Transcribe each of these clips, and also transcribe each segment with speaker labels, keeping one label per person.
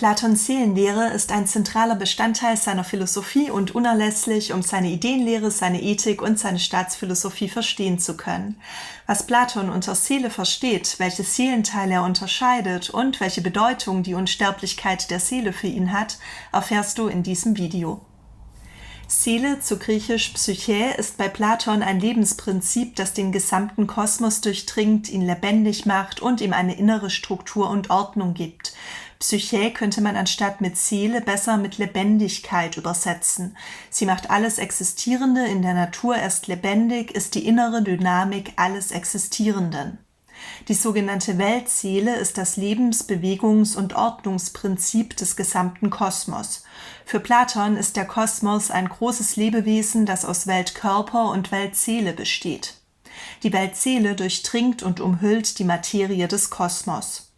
Speaker 1: Platons Seelenlehre ist ein zentraler Bestandteil seiner Philosophie und unerlässlich, um seine Ideenlehre, seine Ethik und seine Staatsphilosophie verstehen zu können. Was Platon unter Seele versteht, welche Seelenteile er unterscheidet und welche Bedeutung die Unsterblichkeit der Seele für ihn hat, erfährst du in diesem Video. Seele, zu griechisch Psyche, ist bei Platon ein Lebensprinzip, das den gesamten Kosmos durchdringt, ihn lebendig macht und ihm eine innere Struktur und Ordnung gibt. Psyche könnte man anstatt mit Seele besser mit Lebendigkeit übersetzen. Sie macht alles Existierende in der Natur erst lebendig, ist die innere Dynamik alles Existierenden. Die sogenannte Weltseele ist das Lebens-, Bewegungs- und Ordnungsprinzip des gesamten Kosmos. Für Platon ist der Kosmos ein großes Lebewesen, das aus Weltkörper und Weltseele besteht. Die Weltseele durchdringt und umhüllt die Materie des Kosmos.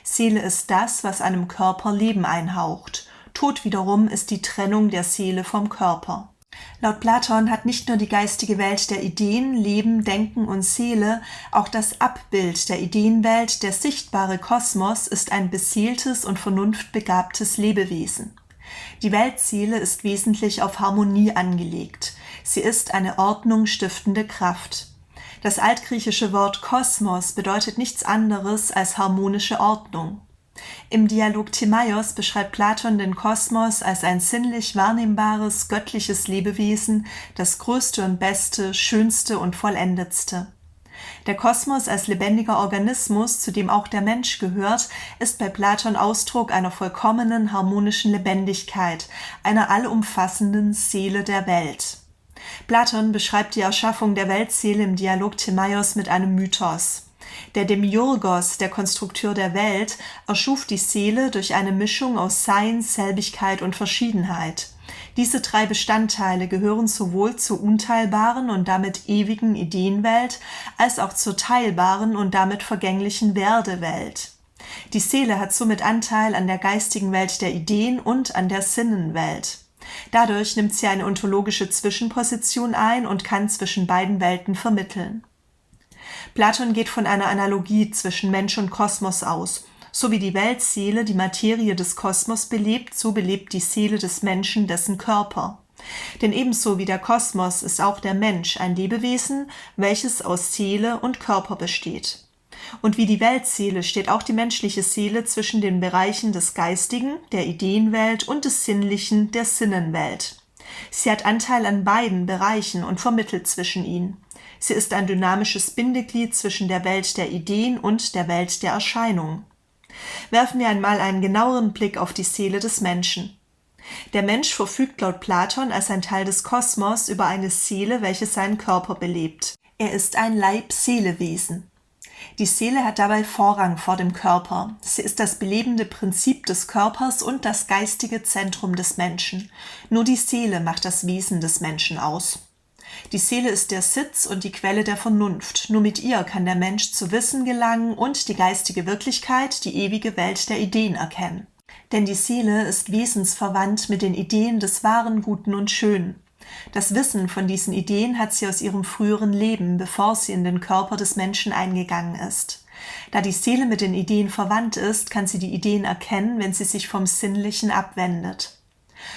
Speaker 1: Seele ist das, was einem Körper Leben einhaucht. Tod wiederum ist die Trennung der Seele vom Körper. Laut Platon hat nicht nur die geistige Welt der Ideen, Leben, Denken und Seele, auch das Abbild der Ideenwelt, der sichtbare Kosmos, ist ein beseeltes und vernunftbegabtes Lebewesen. Die Weltseele ist wesentlich auf Harmonie angelegt. Sie ist eine ordnungsstiftende Kraft. Das altgriechische Wort Kosmos bedeutet nichts anderes als harmonische Ordnung. Im Dialog Timaios beschreibt Platon den Kosmos als ein sinnlich wahrnehmbares, göttliches Lebewesen, das größte und beste, schönste und vollendetste. Der Kosmos als lebendiger Organismus, zu dem auch der Mensch gehört, ist bei Platon Ausdruck einer vollkommenen, harmonischen Lebendigkeit, einer allumfassenden Seele der Welt. Platon beschreibt die Erschaffung der Weltseele im Dialog Timaios mit einem Mythos. Der Demiurgos, der Konstrukteur der Welt, erschuf die Seele durch eine Mischung aus Sein, Selbigkeit und Verschiedenheit. Diese drei Bestandteile gehören sowohl zur unteilbaren und damit ewigen Ideenwelt als auch zur teilbaren und damit vergänglichen Werdewelt. Die Seele hat somit Anteil an der geistigen Welt der Ideen und an der Sinnenwelt. Dadurch nimmt sie eine ontologische Zwischenposition ein und kann zwischen beiden Welten vermitteln. Platon geht von einer Analogie zwischen Mensch und Kosmos aus. So wie die Weltseele die Materie des Kosmos belebt, so belebt die Seele des Menschen dessen Körper. Denn ebenso wie der Kosmos ist auch der Mensch ein Lebewesen, welches aus Seele und Körper besteht. Und wie die Weltseele steht auch die menschliche Seele zwischen den Bereichen des Geistigen, der Ideenwelt und des Sinnlichen, der Sinnenwelt. Sie hat Anteil an beiden Bereichen und vermittelt zwischen ihnen. Sie ist ein dynamisches Bindeglied zwischen der Welt der Ideen und der Welt der Erscheinung. Werfen wir einmal einen genaueren Blick auf die Seele des Menschen. Der Mensch verfügt laut Platon als ein Teil des Kosmos über eine Seele, welche seinen Körper belebt. Er ist ein Leib-Seele-Wesen. Die Seele hat dabei Vorrang vor dem Körper. Sie ist das belebende Prinzip des Körpers und das geistige Zentrum des Menschen. Nur die Seele macht das Wesen des Menschen aus. Die Seele ist der Sitz und die Quelle der Vernunft. Nur mit ihr kann der Mensch zu Wissen gelangen und die geistige Wirklichkeit, die ewige Welt der Ideen erkennen. Denn die Seele ist wesensverwandt mit den Ideen des Wahren, Guten und Schönen. Das Wissen von diesen Ideen hat sie aus ihrem früheren Leben, bevor sie in den Körper des Menschen eingegangen ist. Da die Seele mit den Ideen verwandt ist, kann sie die Ideen erkennen, wenn sie sich vom Sinnlichen abwendet.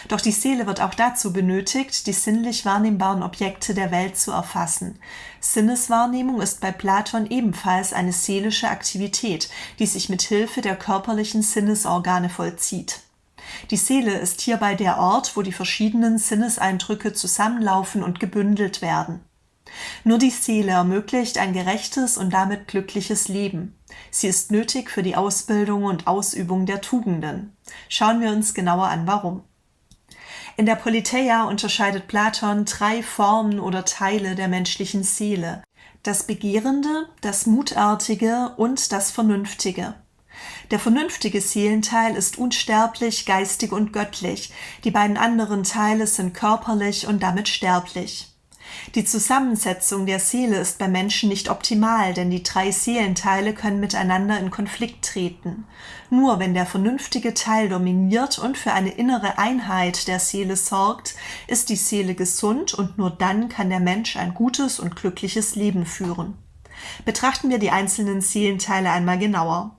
Speaker 1: Doch die Seele wird auch dazu benötigt, die sinnlich wahrnehmbaren Objekte der Welt zu erfassen. Sinneswahrnehmung ist bei Platon ebenfalls eine seelische Aktivität, die sich mit Hilfe der körperlichen Sinnesorgane vollzieht. Die Seele ist hierbei der Ort, wo die verschiedenen Sinneseindrücke zusammenlaufen und gebündelt werden. Nur die Seele ermöglicht ein gerechtes und damit glückliches Leben. Sie ist nötig für die Ausbildung und Ausübung der Tugenden. Schauen wir uns genauer an, warum. In der Politeia unterscheidet Platon 3 Formen oder Teile der menschlichen Seele: das Begehrende, das Mutartige und das Vernünftige. Der vernünftige Seelenteil ist unsterblich, geistig und göttlich. Die beiden anderen Teile sind körperlich und damit sterblich. Die Zusammensetzung der Seele ist beim Menschen nicht optimal, denn die 3 Seelenteile können miteinander in Konflikt treten. Nur wenn der vernünftige Teil dominiert und für eine innere Einheit der Seele sorgt, ist die Seele gesund und nur dann kann der Mensch ein gutes und glückliches Leben führen. Betrachten wir die einzelnen Seelenteile einmal genauer.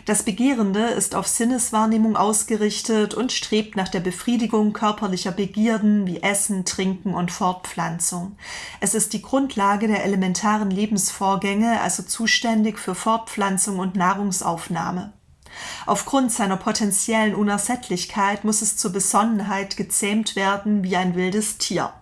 Speaker 1: Das Begehrende ist auf Sinneswahrnehmung ausgerichtet und strebt nach der Befriedigung körperlicher Begierden wie Essen, Trinken und Fortpflanzung. Es ist die Grundlage der elementaren Lebensvorgänge, also zuständig für Fortpflanzung und Nahrungsaufnahme. Aufgrund seiner potenziellen Unersättlichkeit muss es zur Besonnenheit gezähmt werden wie ein wildes Tier.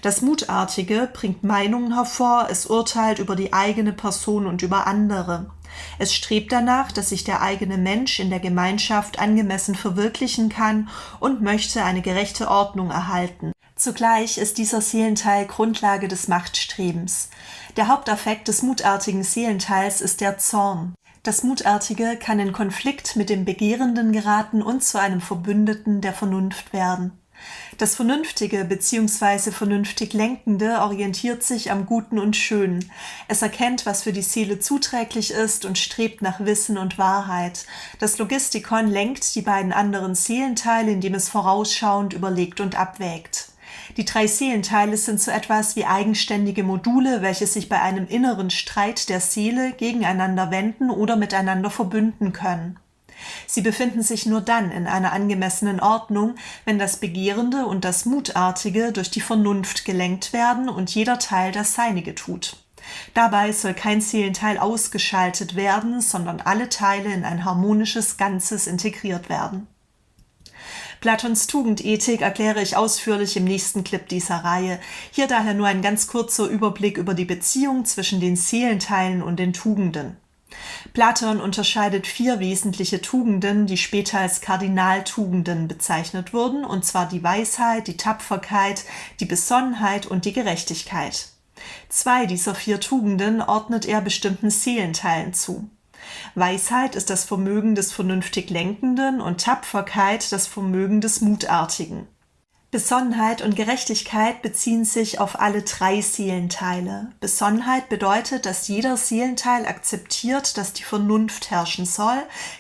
Speaker 1: Das Mutartige bringt Meinungen hervor, es urteilt über die eigene Person und über andere. Es strebt danach, dass sich der eigene Mensch in der Gemeinschaft angemessen verwirklichen kann und möchte eine gerechte Ordnung erhalten. Zugleich ist dieser Seelenteil Grundlage des Machtstrebens. Der Hauptaffekt des mutartigen Seelenteils ist der Zorn. Das Mutartige kann in Konflikt mit dem Begehrenden geraten und zu einem Verbündeten der Vernunft werden. Das Vernünftige bzw. vernünftig Lenkende orientiert sich am Guten und Schönen. Es erkennt, was für die Seele zuträglich ist und strebt nach Wissen und Wahrheit. Das Logistikon lenkt die beiden anderen Seelenteile, indem es vorausschauend überlegt und abwägt. Die 3 Seelenteile sind so etwas wie eigenständige Module, welche sich bei einem inneren Streit der Seele gegeneinander wenden oder miteinander verbünden können. Sie befinden sich nur dann in einer angemessenen Ordnung, wenn das Begehrende und das Mutartige durch die Vernunft gelenkt werden und jeder Teil das Seinige tut. Dabei soll kein Seelenteil ausgeschaltet werden, sondern alle Teile in ein harmonisches Ganzes integriert werden. Platons Tugendethik erkläre ich ausführlich im nächsten Clip dieser Reihe. Hier daher nur ein ganz kurzer Überblick über die Beziehung zwischen den Seelenteilen und den Tugenden. Platon unterscheidet 4 wesentliche Tugenden, die später als Kardinaltugenden bezeichnet wurden, und zwar die Weisheit, die Tapferkeit, die Besonnenheit und die Gerechtigkeit. 2 dieser 4 Tugenden ordnet er bestimmten Seelenteilen zu. Weisheit ist das Vermögen des vernünftig Lenkenden und Tapferkeit das Vermögen des Mutartigen. Besonnenheit und Gerechtigkeit beziehen sich auf alle 3 Seelenteile. Besonnenheit bedeutet, dass jeder Seelenteil akzeptiert, dass die Vernunft herrschen soll.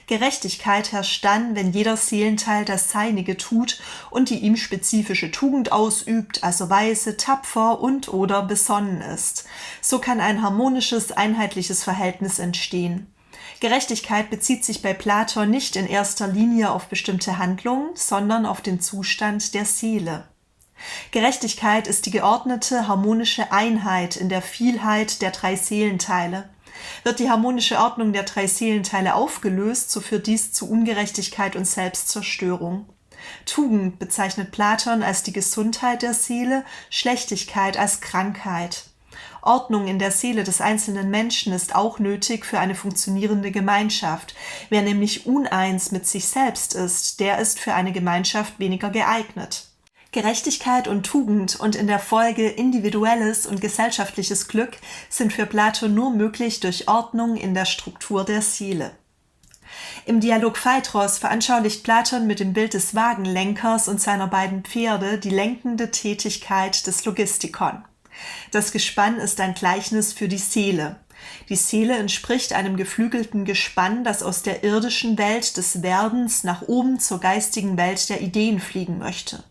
Speaker 1: Gerechtigkeit herrscht dann, wenn jeder Seelenteil das Seinige tut und die ihm spezifische Tugend ausübt, also weise, tapfer und oder besonnen ist. So kann ein harmonisches, einheitliches Verhältnis entstehen. Gerechtigkeit bezieht sich bei Platon nicht in erster Linie auf bestimmte Handlungen, sondern auf den Zustand der Seele. Gerechtigkeit ist die geordnete, harmonische Einheit in der Vielheit der 3 Seelenteile. Wird die harmonische Ordnung der 3 Seelenteile aufgelöst, so führt dies zu Ungerechtigkeit und Selbstzerstörung. Tugend bezeichnet Platon als die Gesundheit der Seele, Schlechtigkeit als Krankheit. Ordnung in der Seele des einzelnen Menschen ist auch nötig für eine funktionierende Gemeinschaft. Wer nämlich uneins mit sich selbst ist, der ist für eine Gemeinschaft weniger geeignet. Gerechtigkeit und Tugend und in der Folge individuelles und gesellschaftliches Glück sind für Platon nur möglich durch Ordnung in der Struktur der Seele. Im Dialog Phaedros veranschaulicht Platon mit dem Bild des Wagenlenkers und seiner beiden Pferde die lenkende Tätigkeit des Logistikon. Das Gespann ist ein Gleichnis für die Seele. Die Seele entspricht einem geflügelten Gespann, das aus der irdischen Welt des Werdens nach oben zur geistigen Welt der Ideen fliegen möchte.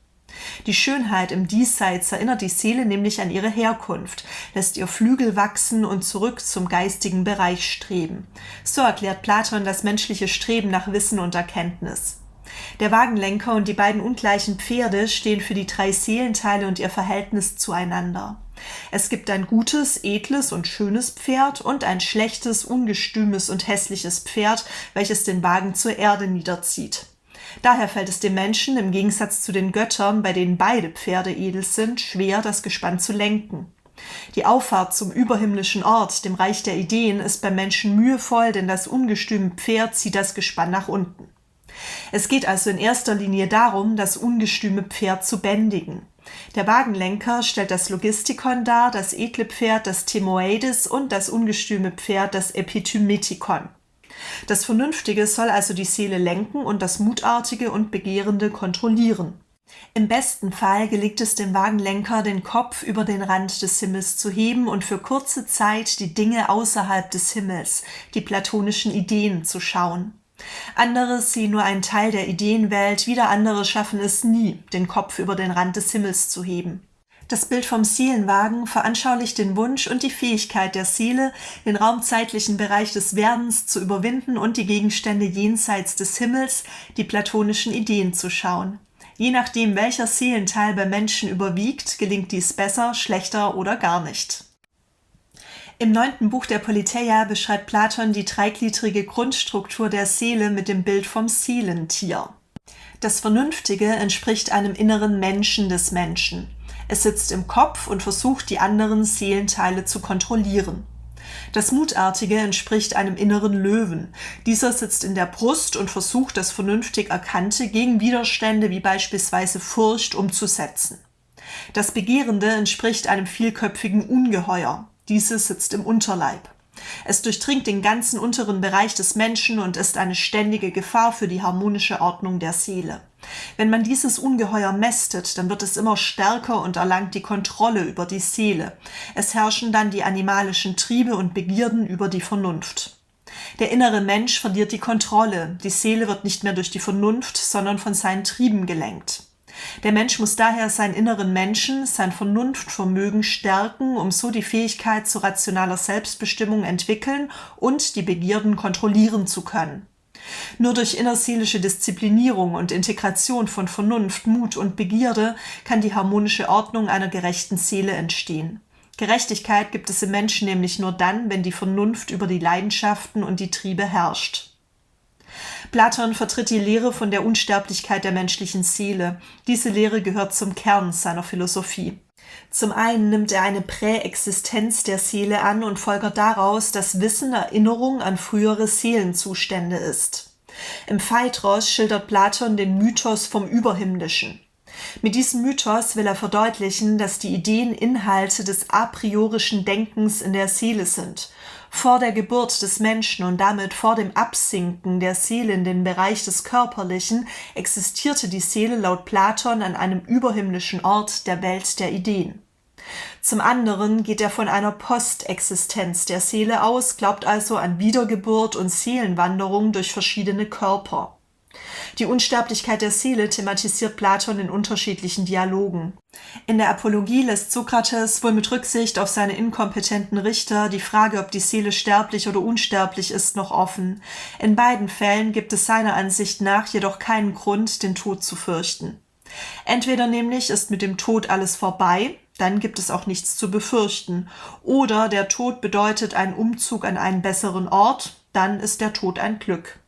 Speaker 1: Die Schönheit im Diesseits erinnert die Seele nämlich an ihre Herkunft, lässt ihr Flügel wachsen und zurück zum geistigen Bereich streben. So erklärt Platon das menschliche Streben nach Wissen und Erkenntnis. Der Wagenlenker und die beiden ungleichen Pferde stehen für die 3 Seelenteile und ihr Verhältnis zueinander. Es gibt ein gutes, edles und schönes Pferd und ein schlechtes, ungestümes und hässliches Pferd, welches den Wagen zur Erde niederzieht. Daher fällt es dem Menschen, im Gegensatz zu den Göttern, bei denen beide Pferde edel sind, schwer, das Gespann zu lenken. Die Auffahrt zum überhimmlischen Ort, dem Reich der Ideen, ist beim Menschen mühevoll, denn das ungestüme Pferd zieht das Gespann nach unten. Es geht also in erster Linie darum, das ungestüme Pferd zu bändigen. Der Wagenlenker stellt das Logistikon dar, das edle Pferd das Timoedes und das ungestüme Pferd das Epithymetikon. Das Vernünftige soll also die Seele lenken und das Mutartige und Begehrende kontrollieren. Im besten Fall gelingt es dem Wagenlenker, den Kopf über den Rand des Himmels zu heben und für kurze Zeit die Dinge außerhalb des Himmels, die platonischen Ideen, zu schauen. Andere sehen nur einen Teil der Ideenwelt, wieder andere schaffen es nie, den Kopf über den Rand des Himmels zu heben. Das Bild vom Seelenwagen veranschaulicht den Wunsch und die Fähigkeit der Seele, den raumzeitlichen Bereich des Werdens zu überwinden und die Gegenstände jenseits des Himmels, die platonischen Ideen zu schauen. Je nachdem, welcher Seelenteil beim Menschen überwiegt, gelingt dies besser, schlechter oder gar nicht. Im 9. Buch der Politeia beschreibt Platon die dreigliedrige Grundstruktur der Seele mit dem Bild vom Seelentier. Das Vernünftige entspricht einem inneren Menschen des Menschen. Es sitzt im Kopf und versucht, die anderen Seelenteile zu kontrollieren. Das Mutartige entspricht einem inneren Löwen. Dieser sitzt in der Brust und versucht, das vernünftig Erkannte gegen Widerstände wie beispielsweise Furcht umzusetzen. Das Begehrende entspricht einem vielköpfigen Ungeheuer. Dieses sitzt im Unterleib. Es durchdringt den ganzen unteren Bereich des Menschen und ist eine ständige Gefahr für die harmonische Ordnung der Seele. Wenn man dieses Ungeheuer mästet, dann wird es immer stärker und erlangt die Kontrolle über die Seele. Es herrschen dann die animalischen Triebe und Begierden über die Vernunft. Der innere Mensch verliert die Kontrolle. Die Seele wird nicht mehr durch die Vernunft, sondern von seinen Trieben gelenkt. Der Mensch muss daher seinen inneren Menschen, sein Vernunftvermögen stärken, um so die Fähigkeit zu rationaler Selbstbestimmung entwickeln und die Begierden kontrollieren zu können. Nur durch innerseelische Disziplinierung und Integration von Vernunft, Mut und Begierde kann die harmonische Ordnung einer gerechten Seele entstehen. Gerechtigkeit gibt es im Menschen nämlich nur dann, wenn die Vernunft über die Leidenschaften und die Triebe herrscht. Platon vertritt die Lehre von der Unsterblichkeit der menschlichen Seele. Diese Lehre gehört zum Kern seiner Philosophie. Zum einen nimmt er eine Präexistenz der Seele an und folgert daraus, dass Wissen Erinnerung an frühere Seelenzustände ist. Im Phaedros schildert Platon den Mythos vom Überhimmlischen. Mit diesem Mythos will er verdeutlichen, dass die Ideen Inhalte des a priorischen Denkens in der Seele sind. Vor der Geburt des Menschen und damit vor dem Absinken der Seele in den Bereich des Körperlichen existierte die Seele laut Platon an einem überhimmlischen Ort der Welt der Ideen. Zum anderen geht er von einer Postexistenz der Seele aus, glaubt also an Wiedergeburt und Seelenwanderung durch verschiedene Körper. Die Unsterblichkeit der Seele thematisiert Platon in unterschiedlichen Dialogen. In der Apologie lässt Sokrates, wohl mit Rücksicht auf seine inkompetenten Richter, die Frage, ob die Seele sterblich oder unsterblich ist, noch offen. In beiden Fällen gibt es seiner Ansicht nach jedoch keinen Grund, den Tod zu fürchten. Entweder nämlich ist mit dem Tod alles vorbei, dann gibt es auch nichts zu befürchten, oder der Tod bedeutet einen Umzug an einen besseren Ort, dann ist der Tod ein Glück.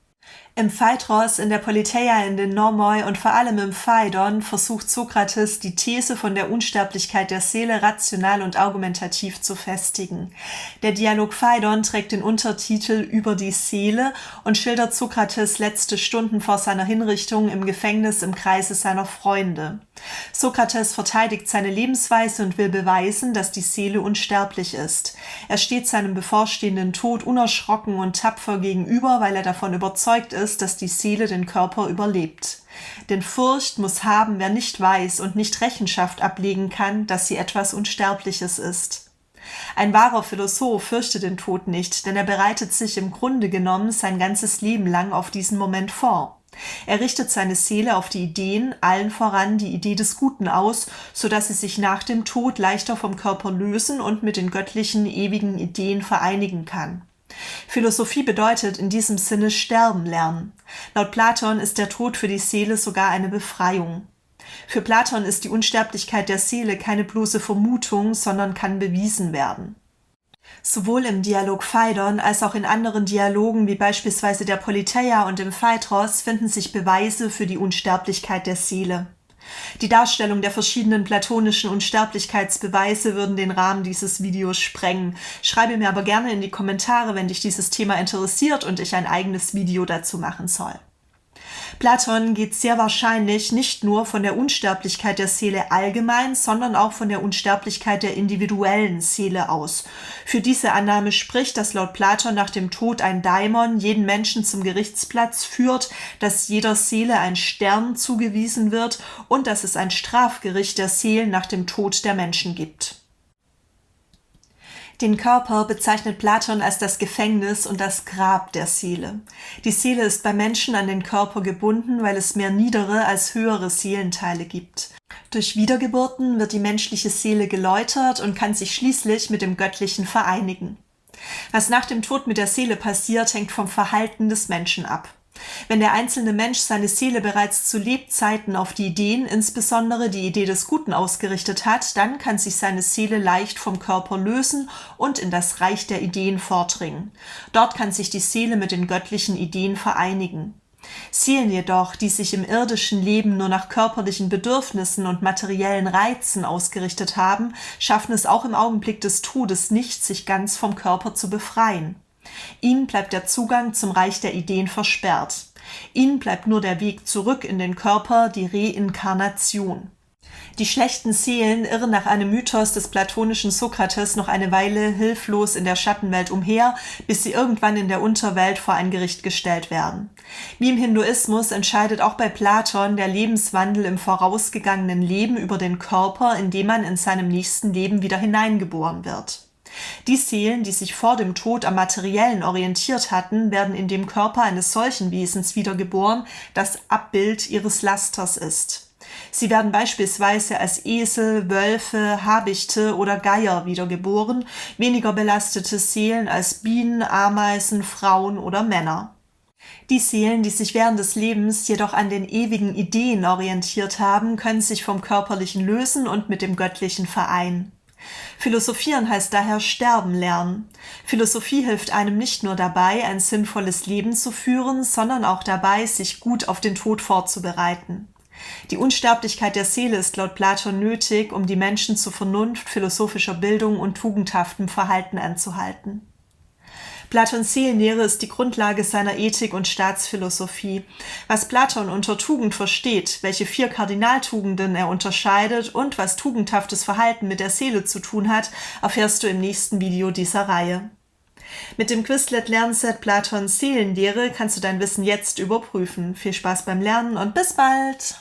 Speaker 1: Im Phaedros, in der Politeia, in den Nomoi und vor allem im Phaedon versucht Sokrates, die These von der Unsterblichkeit der Seele rational und argumentativ zu festigen. Der Dialog Phaedon trägt den Untertitel Über die Seele und schildert Sokrates letzte Stunden vor seiner Hinrichtung im Gefängnis im Kreise seiner Freunde. Sokrates verteidigt seine Lebensweise und will beweisen, dass die Seele unsterblich ist. Er steht seinem bevorstehenden Tod unerschrocken und tapfer gegenüber, weil er davon überzeugt ist, dass die Seele den Körper überlebt. Denn Furcht muss haben, wer nicht weiß und nicht Rechenschaft ablegen kann, dass sie etwas Unsterbliches ist. Ein wahrer Philosoph fürchtet den Tod nicht, denn er bereitet sich im Grunde genommen sein ganzes Leben lang auf diesen Moment vor. Er richtet seine Seele auf die Ideen, allen voran die Idee des Guten aus, so dass sie sich nach dem Tod leichter vom Körper lösen und mit den göttlichen, ewigen Ideen vereinigen kann. Philosophie bedeutet in diesem Sinne sterben lernen. Laut Platon ist der Tod für die Seele sogar eine Befreiung. Für Platon ist die Unsterblichkeit der Seele keine bloße Vermutung, sondern kann bewiesen werden. Sowohl im Dialog Phaedon als auch in anderen Dialogen wie beispielsweise der Politeia und im Phaedros finden sich Beweise für die Unsterblichkeit der Seele. Die Darstellung der verschiedenen platonischen Unsterblichkeitsbeweise würden den Rahmen dieses Videos sprengen. Schreibe mir aber gerne in die Kommentare, wenn dich dieses Thema interessiert und ich ein eigenes Video dazu machen soll. Platon geht sehr wahrscheinlich nicht nur von der Unsterblichkeit der Seele allgemein, sondern auch von der Unsterblichkeit der individuellen Seele aus. Für diese Annahme spricht, dass laut Platon nach dem Tod ein Daimon jeden Menschen zum Gerichtsplatz führt, dass jeder Seele ein Stern zugewiesen wird und dass es ein Strafgericht der Seelen nach dem Tod der Menschen gibt. Den Körper bezeichnet Platon als das Gefängnis und das Grab der Seele. Die Seele ist beim Menschen an den Körper gebunden, weil es mehr niedere als höhere Seelenteile gibt. Durch Wiedergeburten wird die menschliche Seele geläutert und kann sich schließlich mit dem Göttlichen vereinigen. Was nach dem Tod mit der Seele passiert, hängt vom Verhalten des Menschen ab. Wenn der einzelne Mensch seine Seele bereits zu Lebzeiten auf die Ideen, insbesondere die Idee des Guten, ausgerichtet hat, dann kann sich seine Seele leicht vom Körper lösen und in das Reich der Ideen vordringen. Dort kann sich die Seele mit den göttlichen Ideen vereinigen. Seelen jedoch, die sich im irdischen Leben nur nach körperlichen Bedürfnissen und materiellen Reizen ausgerichtet haben, schaffen es auch im Augenblick des Todes nicht, sich ganz vom Körper zu befreien. Ihnen bleibt der Zugang zum Reich der Ideen versperrt. Ihnen bleibt nur der Weg zurück in den Körper, die Reinkarnation. Die schlechten Seelen irren nach einem Mythos des platonischen Sokrates noch eine Weile hilflos in der Schattenwelt umher, bis sie irgendwann in der Unterwelt vor ein Gericht gestellt werden. Wie im Hinduismus entscheidet auch bei Platon der Lebenswandel im vorausgegangenen Leben über den Körper, in dem man in seinem nächsten Leben wieder hineingeboren wird. Die Seelen, die sich vor dem Tod am Materiellen orientiert hatten, werden in dem Körper eines solchen Wesens wiedergeboren, das Abbild ihres Lasters ist. Sie werden beispielsweise als Esel, Wölfe, Habichte oder Geier wiedergeboren, weniger belastete Seelen als Bienen, Ameisen, Frauen oder Männer. Die Seelen, die sich während des Lebens jedoch an den ewigen Ideen orientiert haben, können sich vom Körperlichen lösen und mit dem Göttlichen vereinen. Philosophieren heißt daher sterben lernen. Philosophie hilft einem nicht nur dabei, ein sinnvolles Leben zu führen, sondern auch dabei, sich gut auf den Tod vorzubereiten. Die Unsterblichkeit der Seele ist laut Platon nötig, um die Menschen zu Vernunft, philosophischer Bildung und tugendhaftem Verhalten anzuhalten. Platons Seelenlehre ist die Grundlage seiner Ethik und Staatsphilosophie. Was Platon unter Tugend versteht, welche 4 Kardinaltugenden er unterscheidet und was tugendhaftes Verhalten mit der Seele zu tun hat, erfährst du im nächsten Video dieser Reihe. Mit dem Quizlet-Lernset Platons Seelenlehre kannst du dein Wissen jetzt überprüfen. Viel Spaß beim Lernen und bis bald!